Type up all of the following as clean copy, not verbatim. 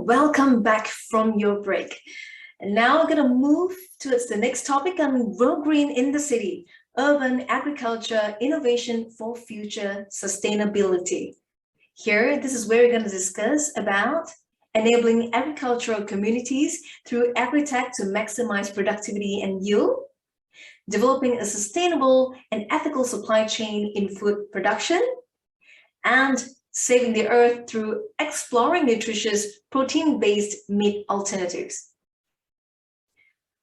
welcome back from your break. And now we're going to move towards the next topic on Grow Green in the City, Urban Agriculture Innovation for Future Sustainability. Here, this is where we're going to discuss about enabling agricultural communities through agritech to maximize productivity and yield, developing a sustainable and ethical supply chain in food production, and saving the earth through exploring nutritious protein-based meat alternatives.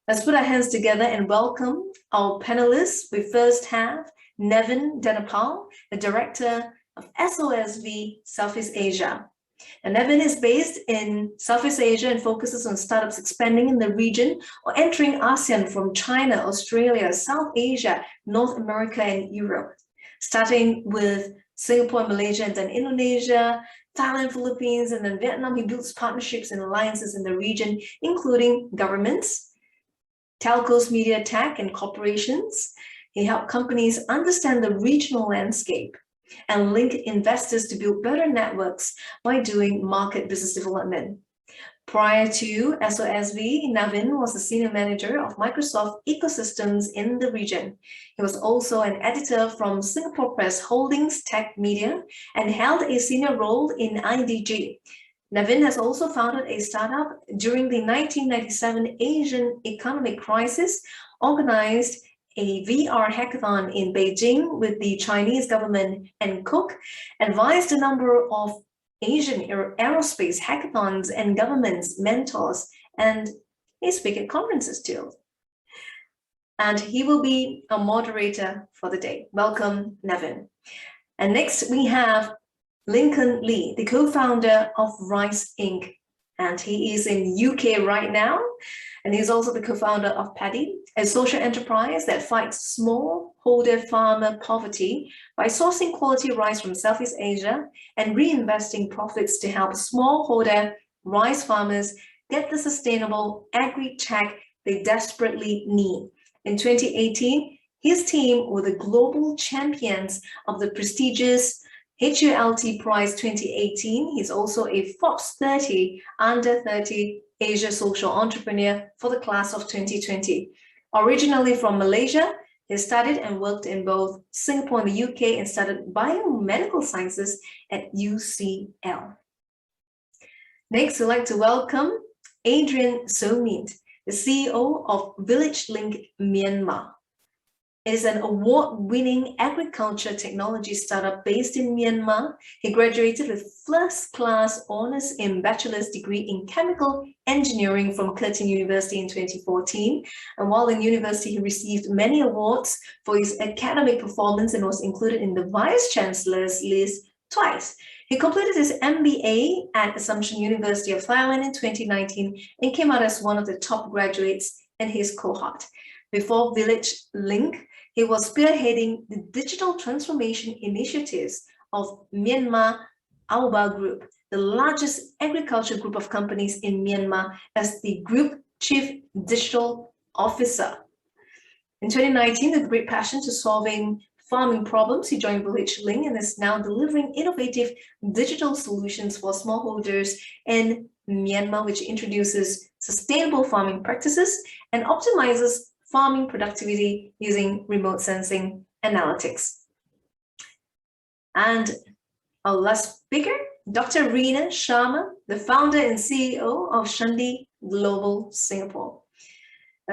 Let's put our hands together and welcome our panelists. We first have Nevin Dhanapal, the Director of SOSV Southeast Asia. And Nevin is based in Southeast Asia and focuses on startups expanding in the region or entering ASEAN from China, Australia, South Asia, North America, and Europe. Starting with Singapore, Malaysia, and then Indonesia, Thailand, Philippines, and then Vietnam, he builds partnerships and alliances in the region, including governments, telcos, media, tech, and corporations. He helped companies understand the regional landscape and link investors to build better networks by doing market business development. Prior to SOSV, Navin was the senior manager of Microsoft ecosystems in the region. He was also an editor from Singapore Press Holdings Tech Media and held a senior role in IDG. Navin has also founded a startup during the 1997 Asian economic crisis, organized a VR hackathon in Beijing with the Chinese government and Cook, advised a number of Asian aerospace hackathons and governments, mentors, and he speaks at conferences too. And he will be a moderator for the day. Welcome, Nevin. And next we have Lincoln Lee, the co-founder of Rice Inc. And he is in UK right now. And he's also the co-founder of Paddy, a social enterprise that fights smallholder farmer poverty by sourcing quality rice from Southeast Asia and reinvesting profits to help smallholder rice farmers get the sustainable agri-tech they desperately need. In 2018, his team were the global champions of the prestigious HULT Prize 2018. He's also a Forbes 30 Under 30 Asia Social Entrepreneur for the class of 2020. Originally from Malaysia, he studied and worked in both Singapore and the UK and studied biomedical sciences at UCL. Next, we'd like to welcome Adrian Somind, the CEO of Village Link Myanmar. It is an award-winning agriculture technology startup based in Myanmar. He graduated with first-class honors in bachelor's degree in chemical engineering from Curtin University in 2014. And while in university, he received many awards for his academic performance and was included in the Vice Chancellor's list twice. He completed his MBA at Assumption University of Thailand in 2019 and came out as one of the top graduates in his cohort. Before Village Link, he was spearheading the digital transformation initiatives of Myanmar Aoba Group, the largest agriculture group of companies in Myanmar, as the Group Chief Digital Officer. In 2019, with great passion to solving farming problems, he joined Village Link and is now delivering innovative digital solutions for smallholders in Myanmar, which introduces sustainable farming practices and optimizes farming productivity using remote sensing analytics. And our last speaker, Dr. Reena Sharma, the founder and CEO of Shandy Global Singapore.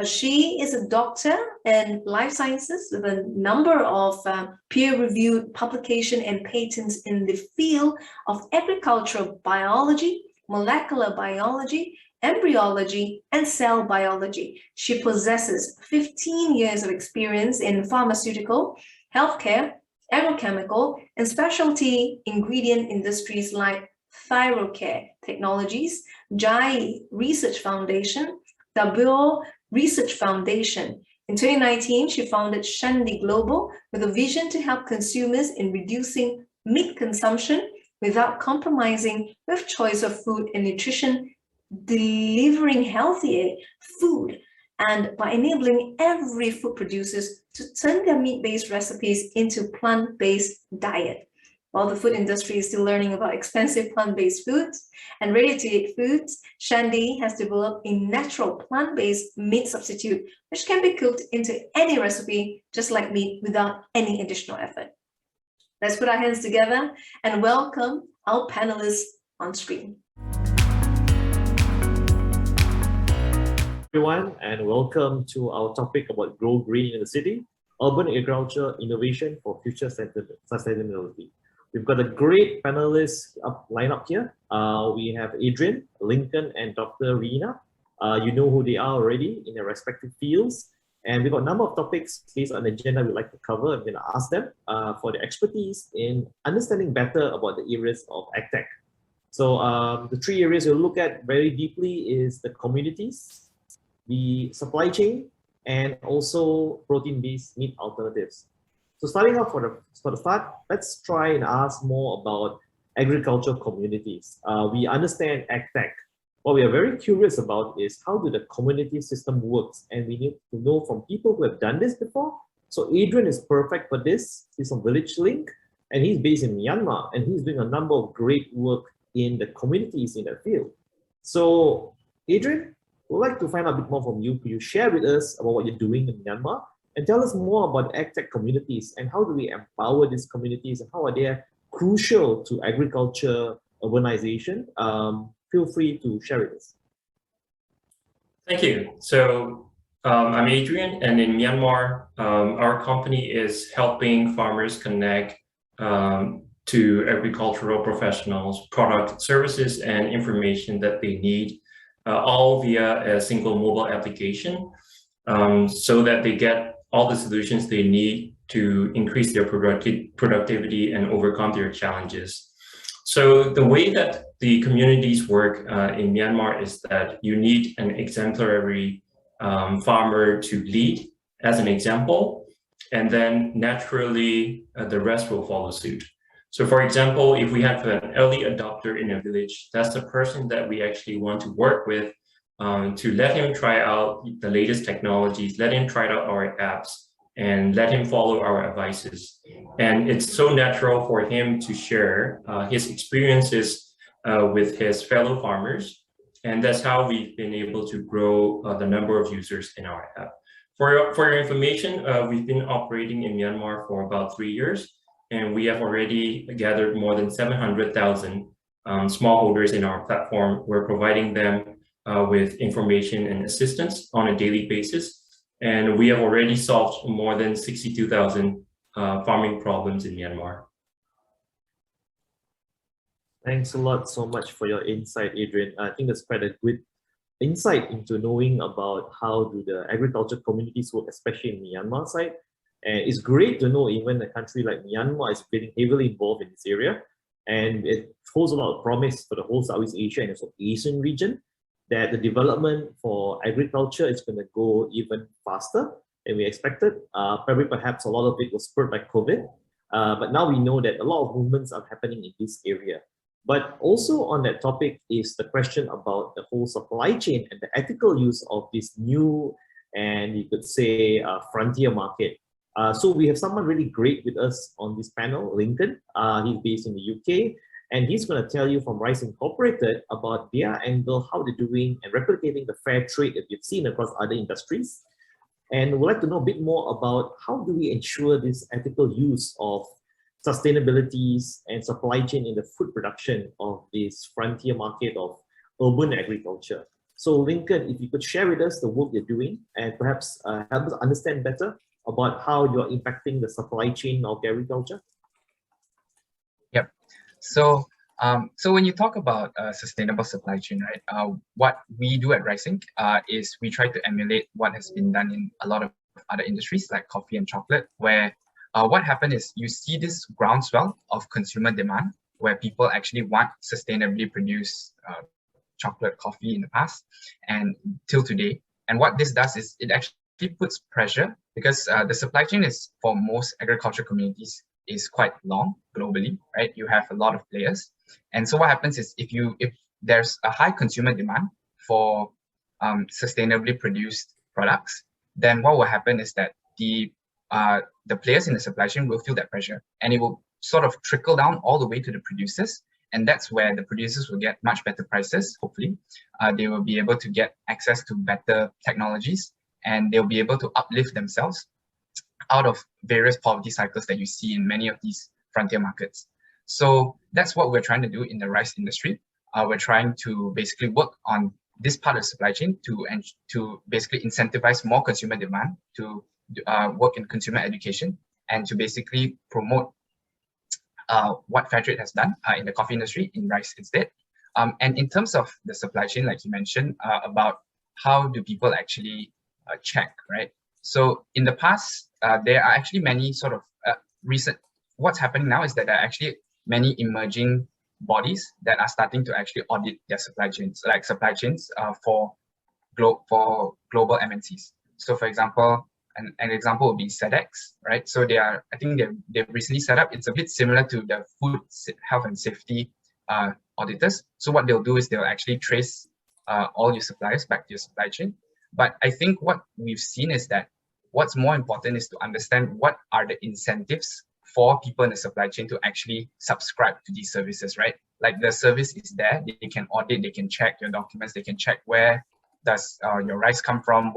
She is a doctor in life sciences with a number of peer-reviewed publications and patents in the field of agricultural biology, molecular biology, embryology, and cell biology. She possesses 15 years of experience in pharmaceutical, healthcare, agrochemical, and specialty ingredient industries like Thyrocare Technologies, Jai Research Foundation, Tabio Research Foundation. In 2019, she founded Shandy Global with a vision to help consumers in reducing meat consumption without compromising with choice of food and nutrition, delivering healthier food, and by enabling every food producers to turn their meat-based recipes into plant-based diet. While the food industry is still learning about expensive plant-based foods and ready-to-eat foods, Shandy has developed a natural plant-based meat substitute which can be cooked into any recipe just like meat without any additional effort. Let's put our hands together and welcome our panelists on screen. Everyone, and welcome to our topic about Grow Green in the City, Urban Agriculture Innovation for Future Sustainability. We've got a great panelists line up here. We have Adrian, Lincoln, and Dr. Rina. You know who they are already in their respective fields. And we've got a number of topics based on the agenda we'd like to cover. I'm going to ask them for their expertise in understanding better about the areas of agtech. So the three areas we'll look at very deeply is the communities, the supply chain, and also protein-based meat alternatives. So starting off for the start, let's try and ask more about agricultural communities. We understand agtech. What we are very curious about is how do the community system works, and we need to know from people who have done this before. So Adrian is perfect for this. He's from Village Link, and he's based in Myanmar, and he's doing a number of great work in the communities in that field. So Adrian, we'd like to find out a bit more from you. Could you share with us about what you're doing in Myanmar and tell us more about agtech communities and how do we empower these communities and how are they crucial to agriculture, urbanization? Feel free to share with us. Thank you. So I'm Adrian, and in Myanmar, our company is helping farmers connect to agricultural professionals, product, services, and information that they need, all via a single mobile application, so that they get all the solutions they need to increase their productivity and overcome their challenges. So the way that the communities work in Myanmar is that you need an exemplary farmer to lead as an example, and then naturally the rest will follow suit. So for example, if we have an early adopter in a village, that's the person that we actually want to work with to let him try out the latest technologies, let him try out our apps, and let him follow our advices. And it's so natural for him to share his experiences with his fellow farmers. And that's how we've been able to grow the number of users in our app. For your information, we've been operating in Myanmar for about 3 years, and we have already gathered more than 700,000 smallholders in our platform. We're providing them with information and assistance on a daily basis. And we have already solved more than 62,000 farming problems in Myanmar. Thanks a lot so much for your insight, Adrian. I think that's quite a good insight into knowing about how do the agriculture communities work, especially in Myanmar side. And it's great to know even a country like Myanmar is getting heavily involved in this area. And it holds a lot of promise for the whole Southeast Asia and also Asian region, that the development for agriculture is going to go even faster than we expected. Probably perhaps a lot of it was spurred by COVID. But now we know that a lot of movements are happening in this area. But also on that topic is the question about the whole supply chain and the ethical use of this new and you could say frontier market. So we have someone really great with us on this panel, Lincoln. He's based in the UK, and he's going to tell you from Rice Incorporated about their angle, how they're doing and replicating the fair trade that we've seen across other industries. And we'd like to know a bit more about how do we ensure this ethical use of sustainabilities and supply chain in the food production of this frontier market of urban agriculture. So Lincoln, if you could share with us the work you're doing and perhaps help us understand better about how you're impacting the supply chain of agriculture. Yep. So when you talk about sustainable supply chain, right, what we do at Rising is we try to emulate what has been done in a lot of other industries like coffee and chocolate, where what happened is you see this groundswell of consumer demand where people actually want sustainably produced chocolate, coffee in the past and till today. And what this does is it actually puts pressure because the supply chain is for most agriculture communities is quite long globally, right? You have a lot of players. And so what happens is if there's a high consumer demand for sustainably produced products, then what will happen is that the players in the supply chain will feel that pressure and it will sort of trickle down all the way to the producers. And that's where the producers will get much better prices, hopefully. They will be able to get access to better technologies, and they'll be able to uplift themselves out of various poverty cycles that you see in many of these frontier markets. So that's what we're trying to do in the rice industry. We're trying to basically work on this part of the supply chain to basically incentivize more consumer demand, to work in consumer education, and to basically promote what Fairtrade has done in the coffee industry in rice instead. And in terms of the supply chain, like you mentioned, about how do people actually check, right? So in the past, there are actually many sort of what's happening now is that there are actually many emerging bodies that are starting to actually audit their supply chains, like supply chains for global MNCs. So for example, an example would be SEDEX, right? So I think they've recently set up, it's a bit similar to the food health and safety auditors. So what they'll do is they'll actually trace all your suppliers back to your supply chain. But I think what we've seen is that what's more important is to understand what are the incentives for people in the supply chain to actually subscribe to these services, right? Like the service is there, they can audit, they can check your documents, they can check where does your rice come from,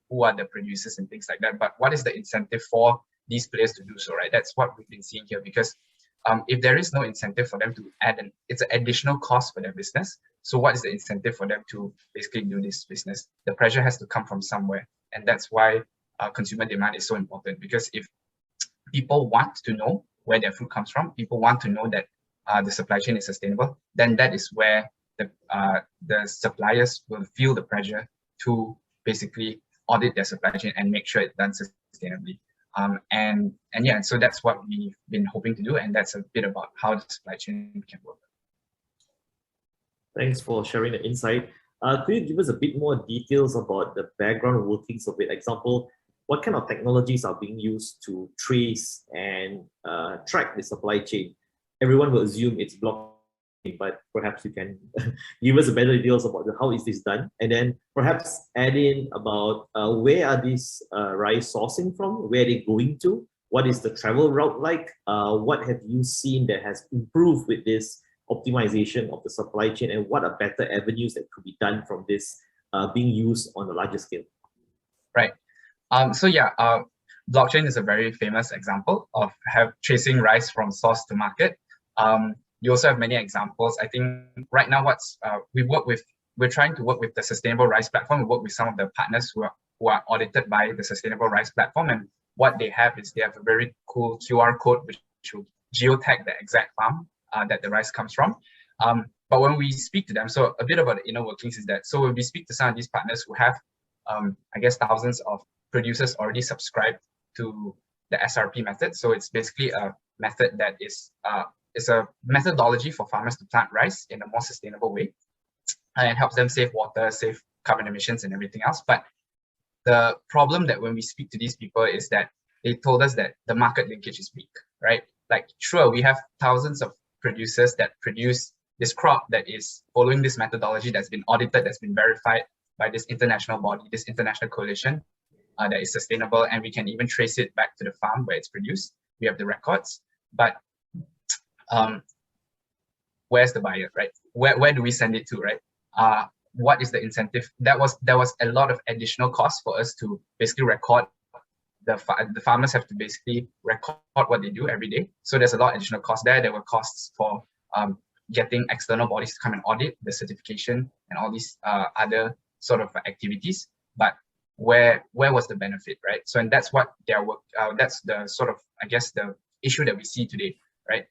who are the producers and things like that. But what is the incentive for these players to do so, right? That's what we've been seeing here, because if there is no incentive for them to add, it's an additional cost for their business. So what is the incentive for them to basically do this business? The pressure has to come from somewhere. And that's why consumer demand is so important, because if people want to know where their food comes from, people want to know that the supply chain is sustainable, then that is where the suppliers will feel the pressure to basically audit their supply chain and make sure it's done sustainably. And yeah, so that's what we've been hoping to do, and that's a bit about how the supply chain can work. Thanks for sharing the insight. Could you give us a bit more details about the background workings of it? Example, what kind of technologies are being used to trace and track the supply chain? Everyone will assume it's blockchain, but perhaps you can give us a better details about how is this done, and then perhaps add in about where are these rice sourcing from, where are they going to, what is the travel route like, what have you seen that has improved with this optimization of the supply chain, and what are better avenues that could be done from this being used on a larger scale? Right. So yeah, blockchain is a very famous example of tracing rice from source to market. You also have many examples. I think right now we're trying to work with the Sustainable Rice Platform. We work with some of the partners who are audited by the Sustainable Rice Platform, and what they have is they have a very cool QR code which will geotag the exact farm that the rice comes from. But when we speak to them, so a bit about the inner workings is that, so when we speak to some of these partners who have, I guess, thousands of producers already subscribed to the SRP method. So it's basically a method that is a methodology for farmers to plant rice in a more sustainable way. And it helps them save water, save carbon emissions and everything else. But the problem that when we speak to these people is that they told us that the market linkage is weak, right? Like, sure, we have thousands of producers that produce this crop that is following this methodology that's been audited, that's been verified by this international body, this international coalition that is sustainable, and we can even trace it back to the farm where it's produced. We have the records, but where's the buyer, right? Where do we send it to, right? What is the incentive? There was a lot of additional costs for us to basically record. The farmers have to basically record what they do every day. So there's a lot of additional costs there. There were costs for getting external bodies to come and audit the certification and all these other sort of activities. But where was the benefit, right? So, and that's what their work, that's the sort of, I guess, the issue that we see today, right?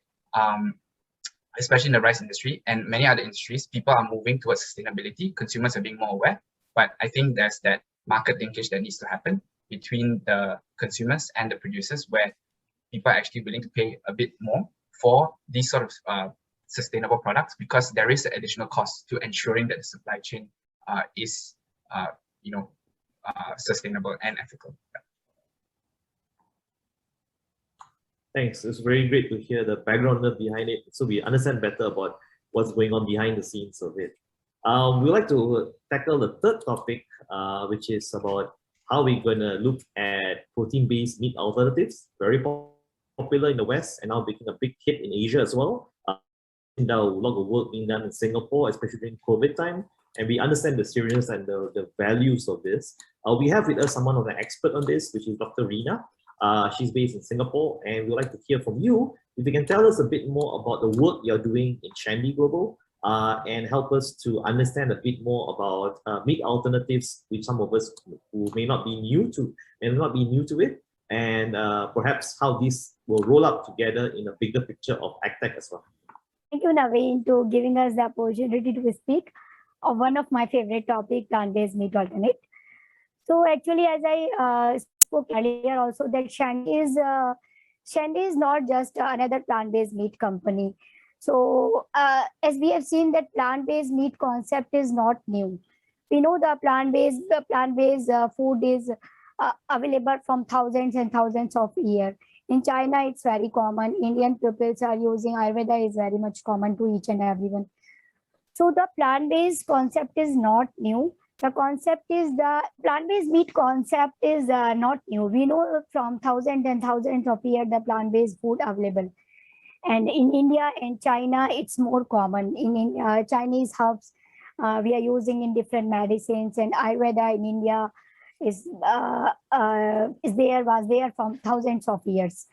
Especially in the rice industry and many other industries, people are moving towards sustainability. Consumers are being more aware, but I think there's that market linkage that needs to happen between the consumers and the producers, where people are actually willing to pay a bit more for these sort of sustainable products, because there is an additional cost to ensuring that the supply chain is, sustainable and ethical. Thanks. It's very great to hear the background behind it, so we understand better about what's going on behind the scenes of it. We'd like to tackle the third topic, which is about how we're going to look at protein-based meat alternatives. Very popular popular in the West and now making a big hit in Asia as well. There are a lot of work being done in Singapore, especially during COVID time, and we understand the seriousness and the values of this. We have with us someone who's an expert on this, which is Dr. Rina. She's based in Singapore, and we'd like to hear from you if you can tell us a bit more about the work you're doing in Shandy Global, and help us to understand a bit more about meat alternatives, which some of us who may not be new to it, and perhaps how this will roll up together in a bigger picture of agtech as well. Thank you, Naveen, to giving us the opportunity to speak of one of my favorite topic, plant-based meat alternate. So actually, as I spoke earlier also, that Shandy is not just another plant-based meat company. So as we have seen that plant-based meat concept is not new. We know the plant-based food is available from thousands and thousands of years. In China, it's very common. Indian peoples are using Ayurveda is very much common to each and everyone. So the plant-based concept is not new. The concept is the plant-based meat concept is not new. We know from thousands and thousands of years the plant-based food available. And in India and China, it's more common. In Chinese herbs, we are using in different medicines, and Ayurveda in India was there from thousands of years.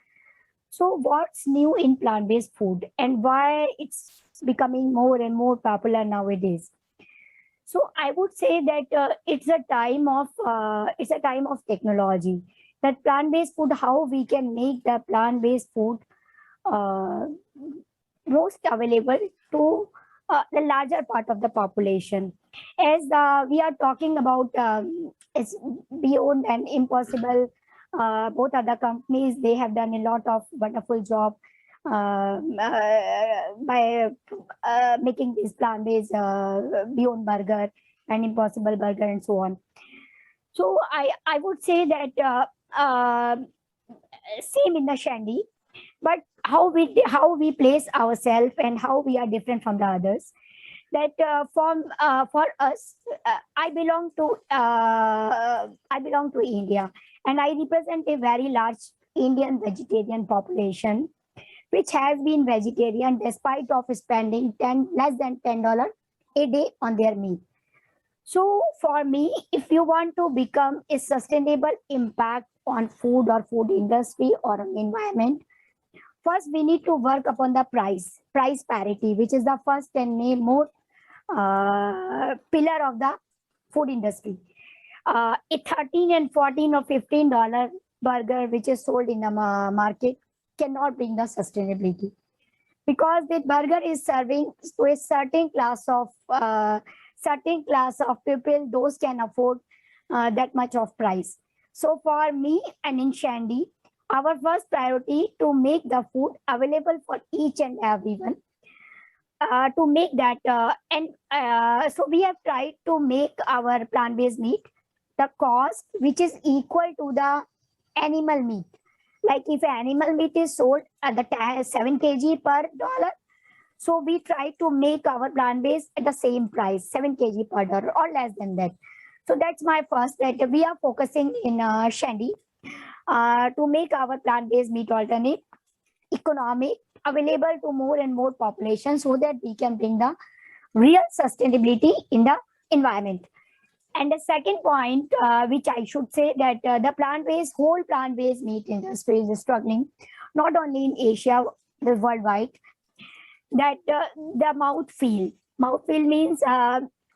So what's new in plant-based food and why it's becoming more and more popular nowadays? So I would say that it's a time of technology. That plant-based food, how we can make the plant-based food most available to the larger part of the population. As we are talking about it's beyond and impossible, both other companies, they have done a lot of wonderful job by making this plant-based Beyond Burger and Impossible Burger and so on. So I would say that same in the Shandy, but how we place ourselves and how we are different from the others. That for us, I belong to India, and I represent a very large Indian vegetarian population, which has been vegetarian despite of spending less than $10 a day on their meat. So for me, if you want to become a sustainable impact on food or food industry or environment, first we need to work upon the price parity, which is the first and more pillar of the food industry. A $13 and $14 or $15 burger which is sold in the market cannot bring the sustainability, because the burger is serving to a certain class of people, those can afford that much of price. So for me and in Shandy, our first priority to make the food available for each and everyone. To make that, so we have tried to make our plant-based meat the cost which is equal to the animal meat. Like if animal meat is sold at the 7 kg per dollar, so we try to make our plant-based at the same price, 7 kg per dollar or less than that. So that's my first, that we are focusing in Shandy to make our plant-based meat alternate economic, available to more and more population, so that we can bring the real sustainability in the environment. And the second point, which I should say, that the whole plant-based meat industry is struggling, not only in Asia, but worldwide. That the mouthfeel means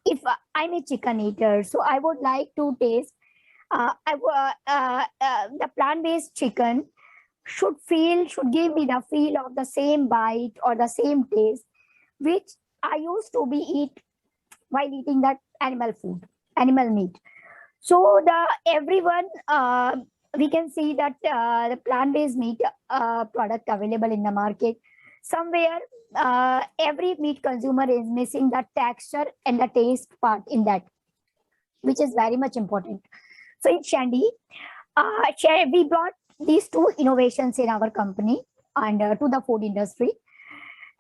if I'm a chicken eater, so I would like to taste the plant-based chicken should give me the feel of the same bite or the same taste which I used to be eat while eating that animal meat. So everyone we can see that the plant-based meat product available in the market, somewhere every meat consumer is missing the texture and the taste part in that, which is very much important. So in Shandy, we brought these two innovations in our company and to the food industry,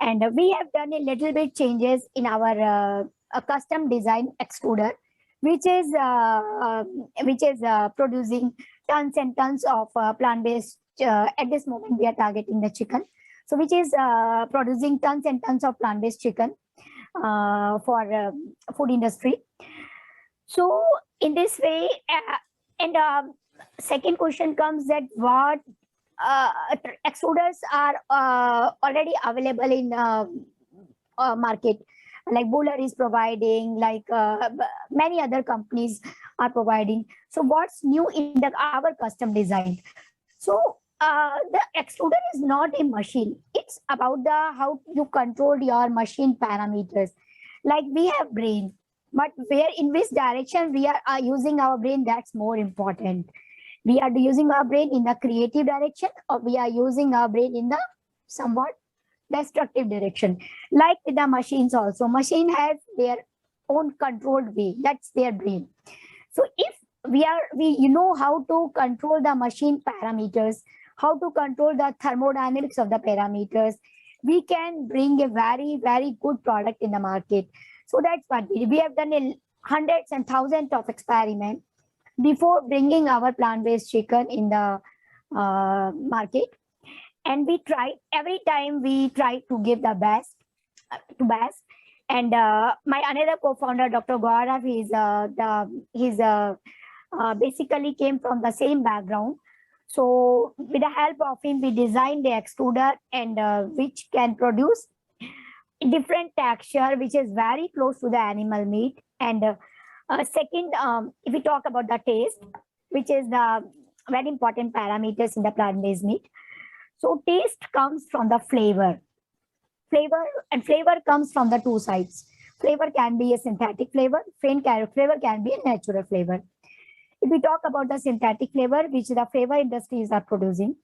and we have done a little bit changes in our custom design extruder, which is producing tons and tons of plant-based. At this moment, we are targeting the chicken, so which is producing tons and tons of plant-based chicken for food industry. So in this way, and second question comes that what extruders are already available in market, like Buller is providing, like many other companies are providing. So what's new in our custom design? So the extruder is not a machine. It's about how you control your machine parameters. Like we have brain, but where in which direction we are using our brain, that's more important. We are using our brain in the creative direction, or we are using our brain in the somewhat destructive direction. Like with the machines also, machine has their own controlled way. That's their brain. So if we know how to control the machine parameters, how to control the thermodynamics of the parameters, we can bring a very, very good product in the market. So that's what we have done hundreds and thousands of experiments before bringing our plant-based chicken in the market. And we try, every time we try to give the best to best. And my another co-founder, Dr. Gaurav, he's basically came from the same background. So with the help of him, we designed the extruder and which can produce different texture, which is very close to the animal meat. And second, if we talk about the taste, which is the very important parameters in the plant-based meat. So taste comes from the flavor. Flavor comes from the two sides. Flavor can be a synthetic flavor, flavor can be a natural flavor. If we talk about the synthetic flavor, which the flavor industries are producing,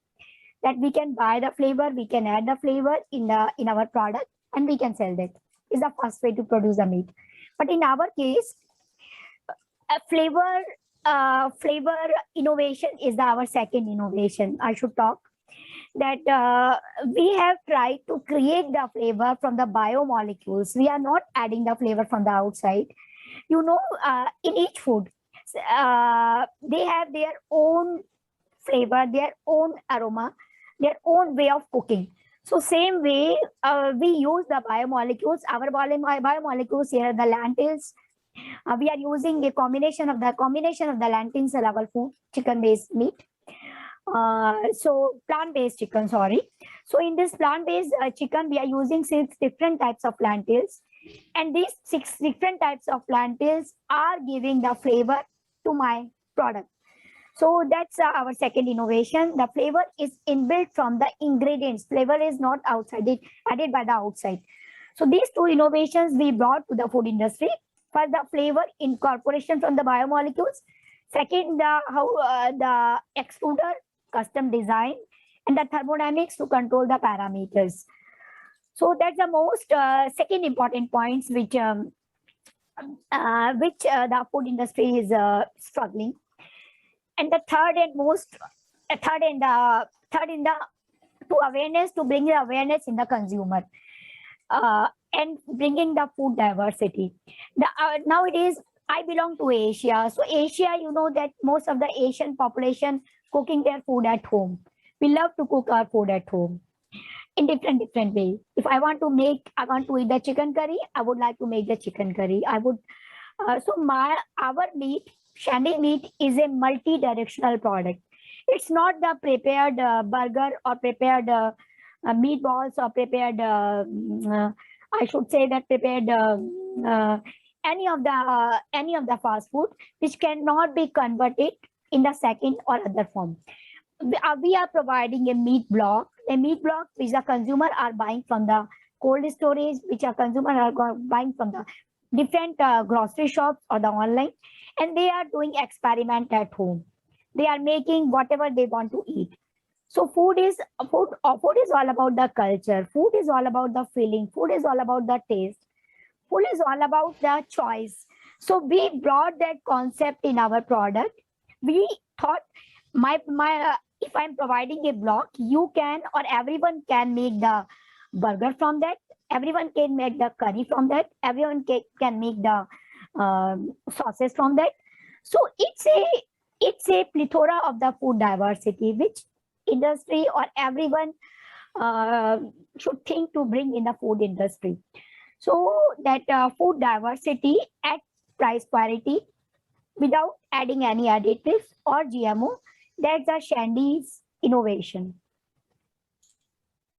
that we can buy the flavor, we can add the flavor in our product, and we can sell that. Is the first way to produce the meat. But in our case, flavor innovation is our second innovation. I should talk that we have tried to create the flavor from the biomolecules. We are not adding the flavor from the outside. You know, in each food, they have their own flavor, their own aroma, their own way of cooking. So same way, we use the biomolecules. Our biomolecules here, the lentils. We are using a combination of the lentils in our food, chicken-based meat. So plant-based chicken, sorry. So in this plant-based chicken, we are using 6 different types of lentils, and these 6 different types of lentils are giving the flavor to my product. So that's our second innovation. The flavor is inbuilt from the ingredients. Flavor is not outside, it added by the outside. So these 2 innovations we brought to the food industry. For the flavor incorporation from the biomolecules. Second, the extruder custom design, and the thermodynamics to control the parameters. So that's the most second important points which the food industry is struggling. And the third to awareness, to bring the awareness in the consumer and bringing the food diversity. Nowadays, I belong to Asia. So Asia, you know that most of the Asian population cooking their food at home. We love to cook our food at home in different ways. If I want to eat the chicken curry, I would like to make the chicken curry. Our meat, Shandy meat, is a multi-directional product. It's not the prepared burger or prepared meatballs or prepared, I should say that prepared any of the fast food which cannot be converted in the second or other form. We are providing a meat block which the consumer are buying from the cold storage, which a consumer are buying from the different grocery shops or the online, and they are doing experiment at home. They are making whatever they want to eat. So food is all about the culture. Food is all about the feeling. Food is all about the taste. Food is all about the choice. So we brought that concept in our product. We thought if I'm providing a block, you can or everyone can make the burger from that. Everyone can make the curry from that. Everyone can make the sauces from that. So it's it's a plethora of the food diversity, which industry or everyone should think to bring in the food industry. So that food diversity at price parity without adding any additives or GMO, that's a Shandy's innovation.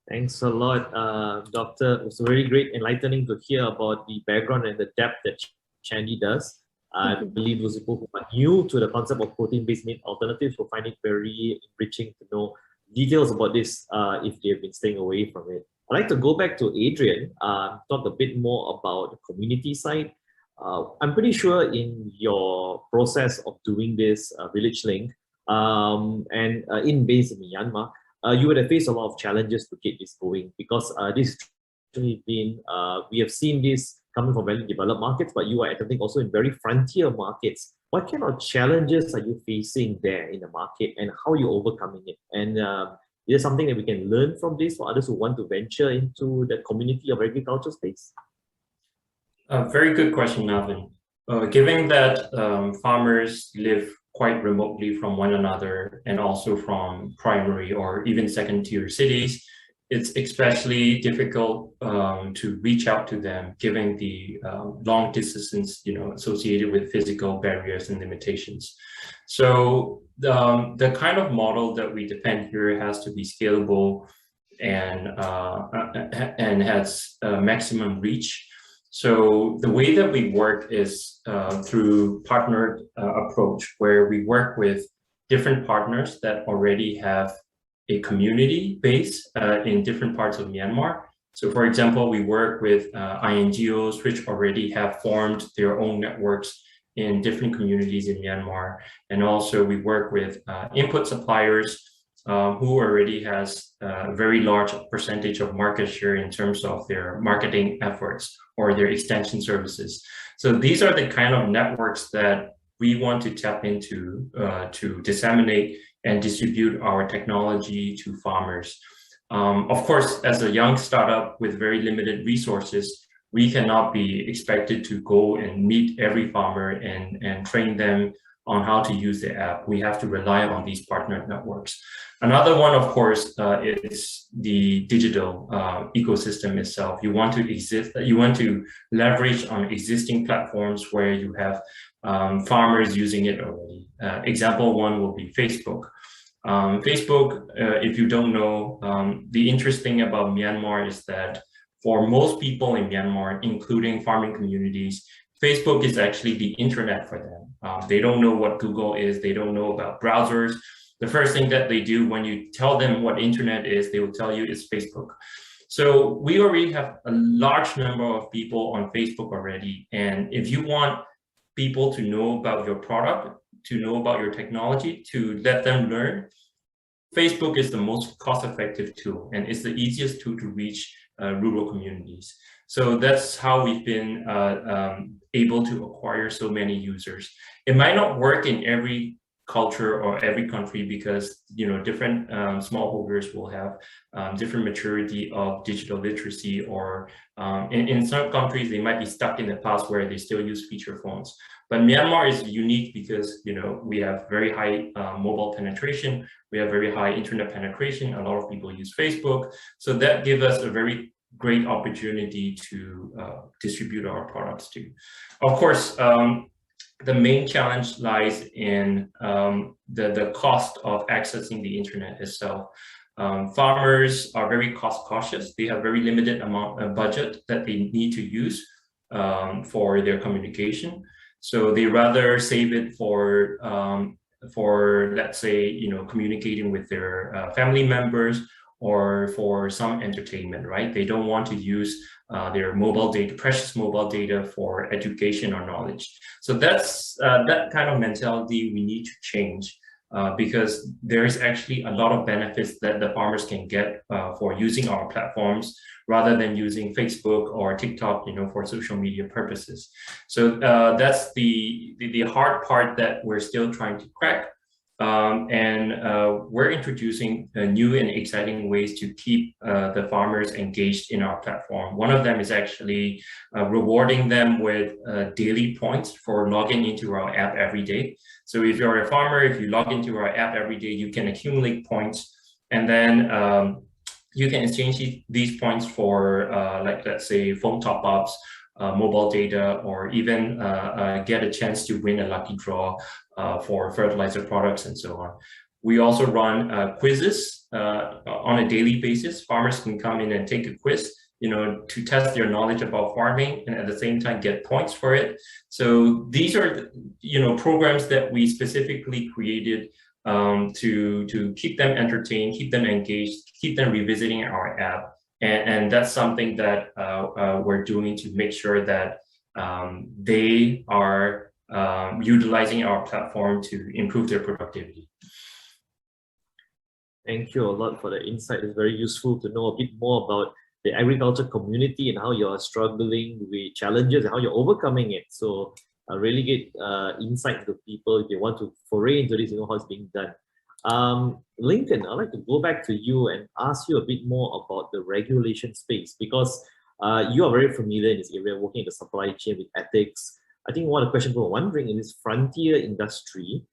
Thanks a lot, Doctor. It was very great, enlightening to hear about the background and the depth that Shandy does. I believe those people who are new to the concept of protein-based meat alternatives will find it very enriching to know details about this if they've been staying away from it. I'd like to go back to Adrian, talk a bit more about the community side. I'm pretty sure in your process of doing this Village Link based in Myanmar, you would have faced a lot of challenges to get this going, because this actually been, we have seen this coming from very developed markets, but you are attempting also in very frontier markets. What kind of challenges are you facing there in the market, and how are you overcoming it? And is there something that we can learn from this for others who want to venture into the community of agriculture space? Very good question, Navin. Given that farmers live quite remotely from one another and also from primary or even second-tier cities, it's especially difficult to reach out to them, given the long distance, associated with physical barriers and limitations. So the kind of model that we depend here has to be scalable and has maximum reach. So the way that we work is through partnered approach, where we work with different partners that already have a community base in different parts of Myanmar. So for example, we work with INGOs, which already have formed their own networks in different communities in Myanmar. And also we work with input suppliers who already has a very large percentage of market share in terms of their marketing efforts or their extension services. So these are the kind of networks that we want to tap into to disseminate and distribute our technology to farmers. Of course, as a young startup with very limited resources, we cannot be expected to go and meet every farmer and train them on how to use the app. We have to rely on these partner networks. Another one, of course, is the digital ecosystem itself. You want to leverage on existing platforms where you have farmers using it already. Example one will be Facebook. Facebook, if you don't know, the interesting about Myanmar is that for most people in Myanmar, including farming communities, Facebook is actually the internet for them. They don't know what Google is. They don't know about browsers. The first thing that they do when you tell them what internet is, they will tell you it's Facebook. So we already have a large number of people on Facebook already. And if you want people to know about your product, to know about your technology, to let them learn, Facebook is the most cost-effective tool, and it's the easiest tool to reach rural communities. So that's how we've been able to acquire so many users. It might not work in every culture or every country because different smallholders will have different maturity of digital literacy, or in some countries they might be stuck in the past where they still use feature phones. But Myanmar is unique because we have very high mobile penetration, we have very high internet penetration. A lot of people use Facebook, so that gives us a very great opportunity to distribute our products to. Of course, the main challenge lies in the cost of accessing the internet itself. Farmers are very cost cautious. They have very limited amount of budget that they need to use for their communication. So they rather save it for let's say, communicating with their family members or for some entertainment, right? They don't want to use their mobile data, precious mobile data, for education or knowledge. So that's that kind of mentality we need to change because there's actually a lot of benefits that the farmers can get for using our platforms rather than using Facebook or TikTok, for social media purposes. So that's the hard part that we're still trying to crack. We're introducing new and exciting ways to keep the farmers engaged in our platform. One of them is actually rewarding them with daily points for logging into our app every day. So if you're a farmer, if you log into our app every day, you can accumulate points, and then you can exchange these points for, like, let's say, phone top-ups, mobile data, or even get a chance to win a lucky draw for fertilizer products and so on. We also run quizzes on a daily basis. Farmers can come in and take a quiz, to test their knowledge about farming, and at the same time get points for it. So these are, programs that we specifically created to keep them entertained, keep them engaged, keep them revisiting our app. And that's something that we're doing to make sure that they are utilizing our platform to improve their productivity. Thank you a lot for the insight. It's very useful to know a bit more about the agriculture community and how you're struggling with challenges and how you're overcoming it. So really get insight to people if you want to foray into this, how it's being done. Lincoln, I'd like to go back to you and ask you a bit more about the regulation space, because you are very familiar in this area, working in the supply chain with ethics. I think one of the questions we're wondering in this frontier industry,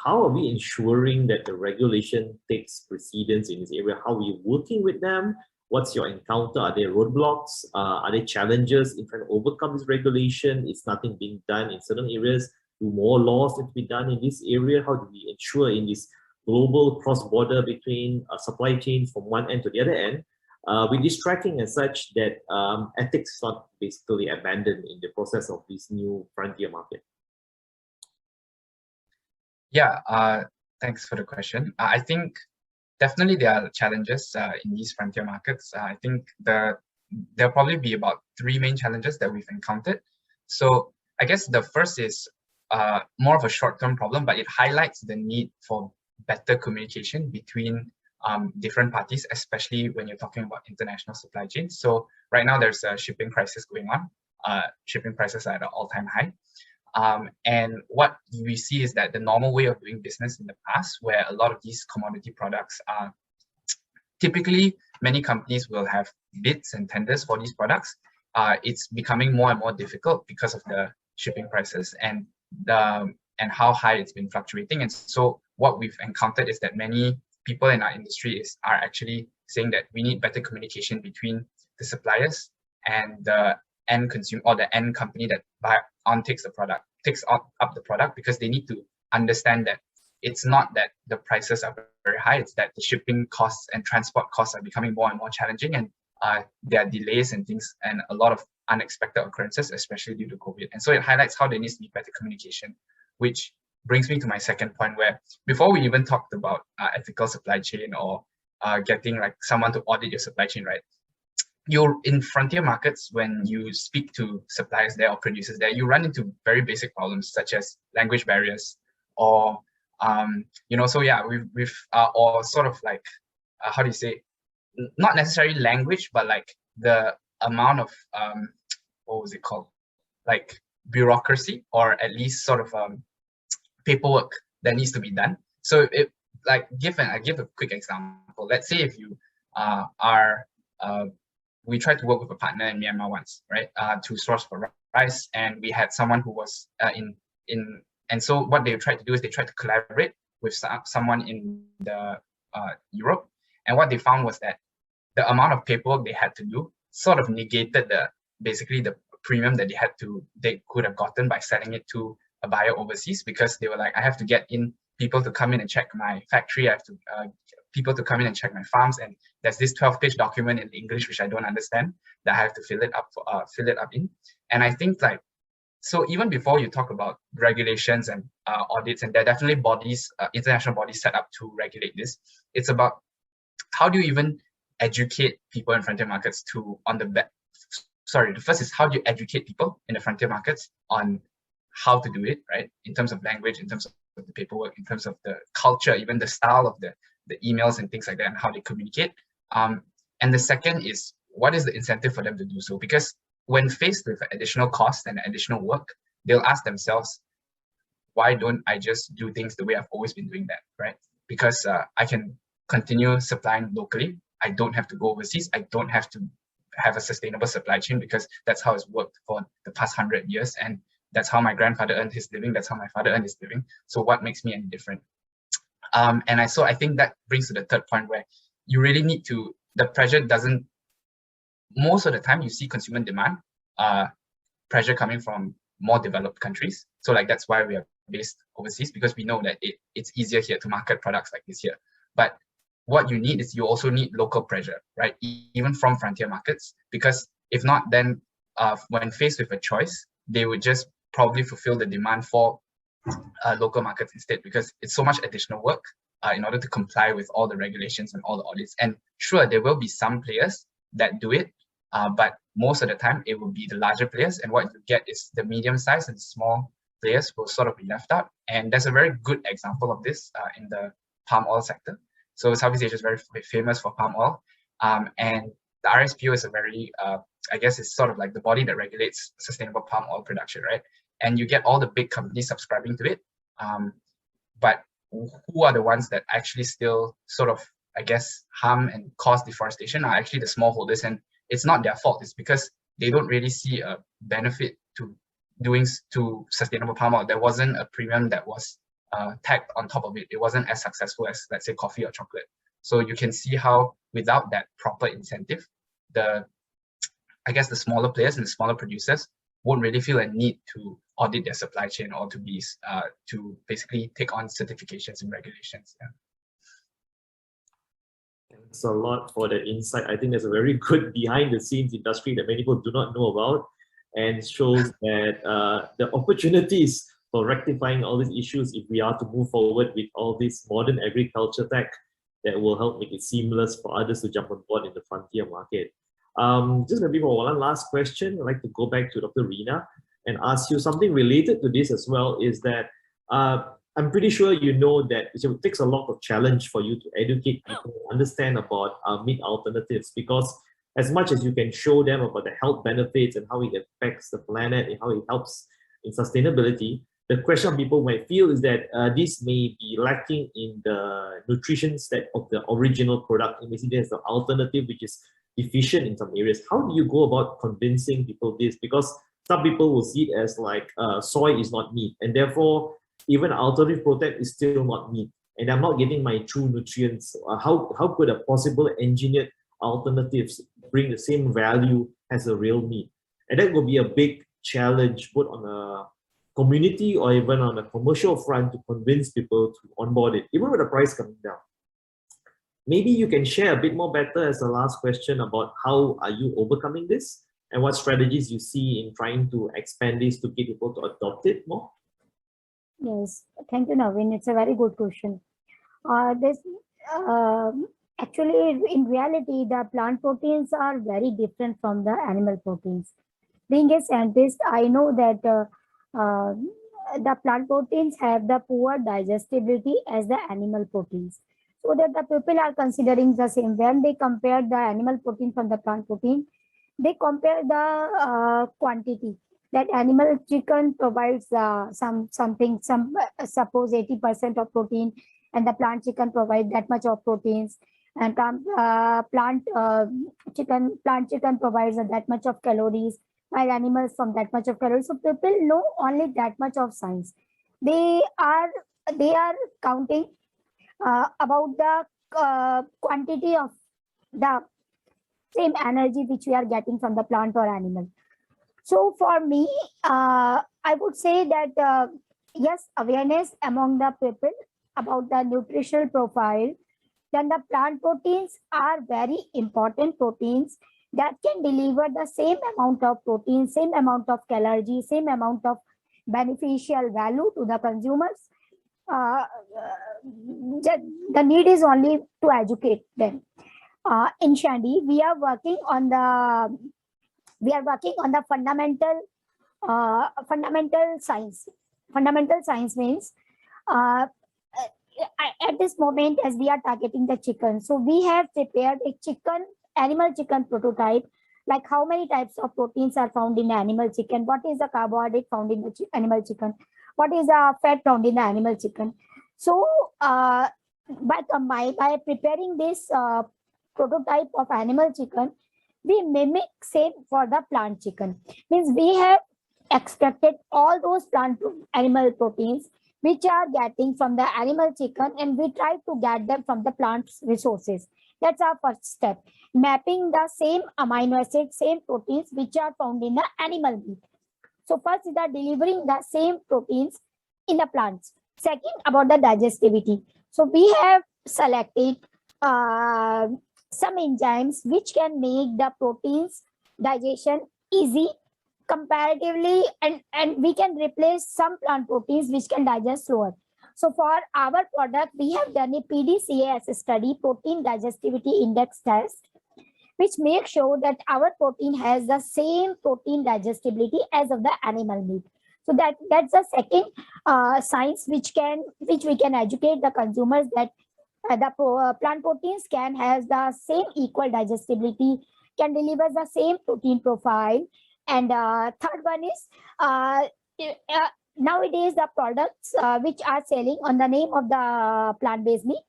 how are we ensuring that the regulation takes precedence in this area? How are you working with them? What's your encounter? Are there roadblocks? Are there challenges in trying to overcome this regulation? Is nothing being done in certain areas? Do more laws need to be done in this area? How do we ensure in this global cross-border between supply chains from one end to the other end, with this tracking and such that ethics is not basically abandoned in the process of this new frontier market? Yeah, thanks for the question. I think definitely there are challenges in these frontier markets. I think there'll probably be about 3 main challenges that we've encountered. So I guess the first is more of a short-term problem, but it highlights the need for better communication between different parties, especially when you're talking about international supply chains. So right now there's a shipping crisis going on. Shipping prices are at an all-time high. And what we see is that the normal way of doing business in the past, where a lot of these commodity products are typically, many companies will have bids and tenders for these products. It's becoming more and more difficult because of the shipping prices and how high it's been fluctuating. And so what we've encountered is that many people in our industry are actually saying that we need better communication between the suppliers and the end consumer, or the end company that takes up the product, because they need to understand that it's not that the prices are very high, it's that the shipping costs and transport costs are becoming more and more challenging, and there are delays and things, and a lot of unexpected occurrences, especially due to COVID. And so it highlights how there needs to be better communication, which brings me to my second point, where before we even talked about ethical supply chain or getting like someone to audit your supply chain, right? You're in frontier markets, when you speak to suppliers there or producers there, you run into very basic problems such as language barriers, or so yeah, we've or sort of like how do you say, not necessarily language, but like the amount of what was it called, like bureaucracy, or at least sort of paperwork that needs to be done. So I give a quick example. Let's say if you we tried to work with a partner in Myanmar once, right, to source for rice, and we had someone who was and so what they tried to do is they tried to collaborate with someone in the Europe, and what they found was that the amount of paperwork they had to do sort of negated basically the premium that they could have gotten by selling it to a buyer overseas, because they were like, I have to get in people to come in and check my factory, I have to people to come in and check my farms, and there's this 12-page document in English which I don't understand that I have to fill it up in. And I think like, so even before you talk about regulations and audits, and there are definitely bodies, international bodies set up to regulate this, it's about how do you even educate people in frontier markets the first is how do you educate people in the frontier markets on how to do it, right? In terms of language, in terms of the paperwork, in terms of the culture, even the style of the emails and things like that, and how they communicate. And the second is, what is the incentive for them to do so? Because when faced with additional costs and additional work, they'll ask themselves, why don't I just do things the way I've always been doing that, right? Because I can continue supplying locally. I don't have to go overseas. I don't have to have a sustainable supply chain, because that's how it's worked for the past 100 years. And that's how my grandfather earned his living. That's how my father earned his living. So what makes me any different? So I think that brings to the third point, where you really need to, the pressure doesn't, most of the time you see consumer demand, pressure coming from more developed countries. So like, that's why we are based overseas, because we know that it's easier here to market products like this here. But what you need is, you also need local pressure, right? Even from frontier markets, because if not, then when faced with a choice, they would just probably fulfill the demand for local markets instead, because it's so much additional work in order to comply with all the regulations and all the audits. And sure, there will be some players that do it, but most of the time it will be the larger players, and what you get is the medium size and small players will sort of be left out. And there's a very good example of this in the palm oil sector. So Southeast Asia is very famous for palm oil, and the RSPO is a very, I guess it's sort of like the body that regulates sustainable palm oil production, right? And you get all the big companies subscribing to it, but who are the ones that actually still sort of, I guess, harm and cause deforestation are actually the smallholders. And it's not their fault. It's because they don't really see a benefit to sustainable palm oil. There wasn't a premium that was tagged on top of it. It wasn't as successful as, let's say, coffee or chocolate. So you can see how without that proper incentive, I guess the smaller players and the smaller producers won't really feel a need to audit their supply chain, or to basically take on certifications and regulations. Yeah. Thanks a lot for the insight. I think there's a very good behind the scenes industry that many people do not know about, and shows that the opportunities for rectifying all these issues, if we are to move forward with all this modern agriculture tech, that will help make it seamless for others to jump on board in the frontier market. Just maybe for one last question, I'd like to go back to Dr. Rina and ask you something related to this as well, is that I'm pretty sure you know that it takes a lot of challenge for you to educate people, understand about meat alternatives, because as much as you can show them about the health benefits and how it affects the planet and how it helps in sustainability, the question people might feel is that this may be lacking in the nutrition of the original product. And basically there's an alternative which is deficient in some areas. How do you go about convincing people this? Because some people will see it as like soy is not meat, and therefore even alternative protein is still not meat, and I'm not getting my true nutrients. How could a possible engineered alternatives bring the same value as a real meat? And that will be a big challenge, both on a community or even on a commercial front, to convince people to onboard it, even with the price coming down. Maybe you can share a bit more better as a last question about how are you overcoming this, and what strategies you see in trying to expand this to get people to adopt it more? Yes, thank you, Naveen. It's a very good question. Actually, in reality, the plant proteins are very different from the animal proteins. Being a scientist, I know that the plant proteins have the poor digestibility as the animal proteins. So that the people are considering the same. When they compare the animal protein from the plant protein, they compare the quantity. That animal chicken provides suppose 80% of protein, and the plant chicken provides that much of proteins, and plant chicken provides that much of calories, while animals from that much of calories. So people know only that much of science. They are counting about the quantity of the same energy which we are getting from the plant or animal. So for me, I would say that yes, awareness among the people about the nutritional profile, then the plant proteins are very important proteins that can deliver the same amount of protein, same amount of calories, same amount of beneficial value to the consumers. The need is only to educate them. In Shandy, we are working on the fundamental science. Fundamental science means at this moment, as we are targeting the chicken, so we have prepared a animal chicken prototype, like how many types of proteins are found in animal chicken, what is the carbohydrate found in the animal chicken, what is the fat found in the animal chicken. So by preparing this prototype of animal chicken, we mimic same for the plant chicken. Means we have extracted all those animal proteins which are getting from the animal chicken, and we try to get them from the plant's resources. That's our first step, mapping the same amino acids, same proteins which are found in the animal meat. So first is that delivering the same proteins in the plants. Second, about the digestibility. So we have selected some enzymes which can make the proteins digestion easy comparatively, and we can replace some plant proteins which can digest slower. So for our product, we have done a PDCA study, protein digestibility index test, which makes sure that our protein has the same protein digestibility as of the animal meat. So that's the second science which we can educate the consumers, that the plant proteins can have the same equal digestibility, can deliver the same protein profile. And third one is nowadays the products which are selling on the name of the plant-based meat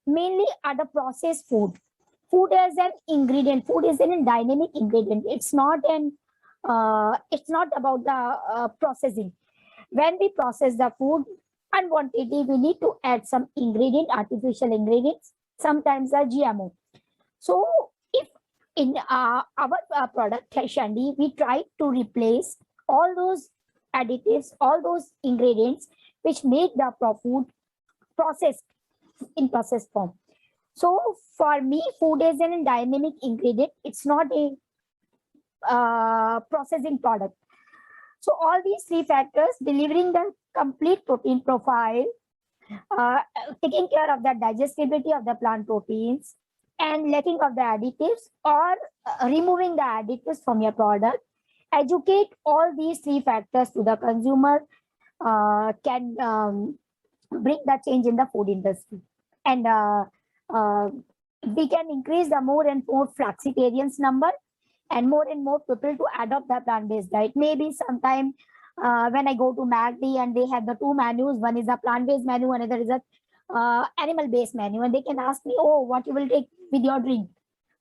mainly are the processed food. Food as an ingredient, food is a dynamic ingredient. It's not about the processing. When we process the food, unwantedly we need to add some artificial ingredients, sometimes a GMO. So if in our product Shandy, we try to replace all those additives, all those ingredients which make the food processed in processed form. So for me, food is a dynamic ingredient. It's not a processing product. So all these three factors, delivering the complete protein profile, taking care of the digestibility of the plant proteins, and lacking of the additives or removing the additives from your product, educate all these three factors to the consumer can bring the change in the food industry. And we can increase the more and more flexitarians number, and more people to adopt the plant-based diet. Maybe sometime when I go to MACD and they have the two menus, one is a plant-based menu, another is a animal-based menu, and they can ask me, oh, what you will take with your drink?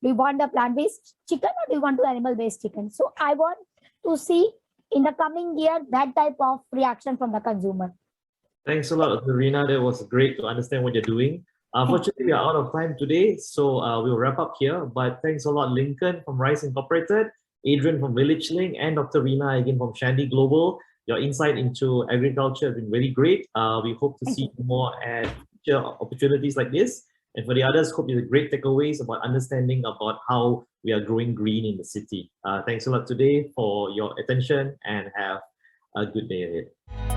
Do you want the plant-based chicken or do you want the animal-based chicken? So I want to see in the coming year that type of reaction from the consumer. Thanks a lot, Rina. That was great to understand what you're doing. Unfortunately, we are out of time today, so we'll wrap up here. But thanks a lot, Lincoln from Rice Incorporated, Adrian from Village Link, and Dr. Rina again from Shandy Global. Your insight into agriculture has been very great. We hope to see more at future opportunities like this. And for the others, hope you have great takeaways about understanding about how we are growing green in the city. Thanks a lot today for your attention, and have a good day ahead.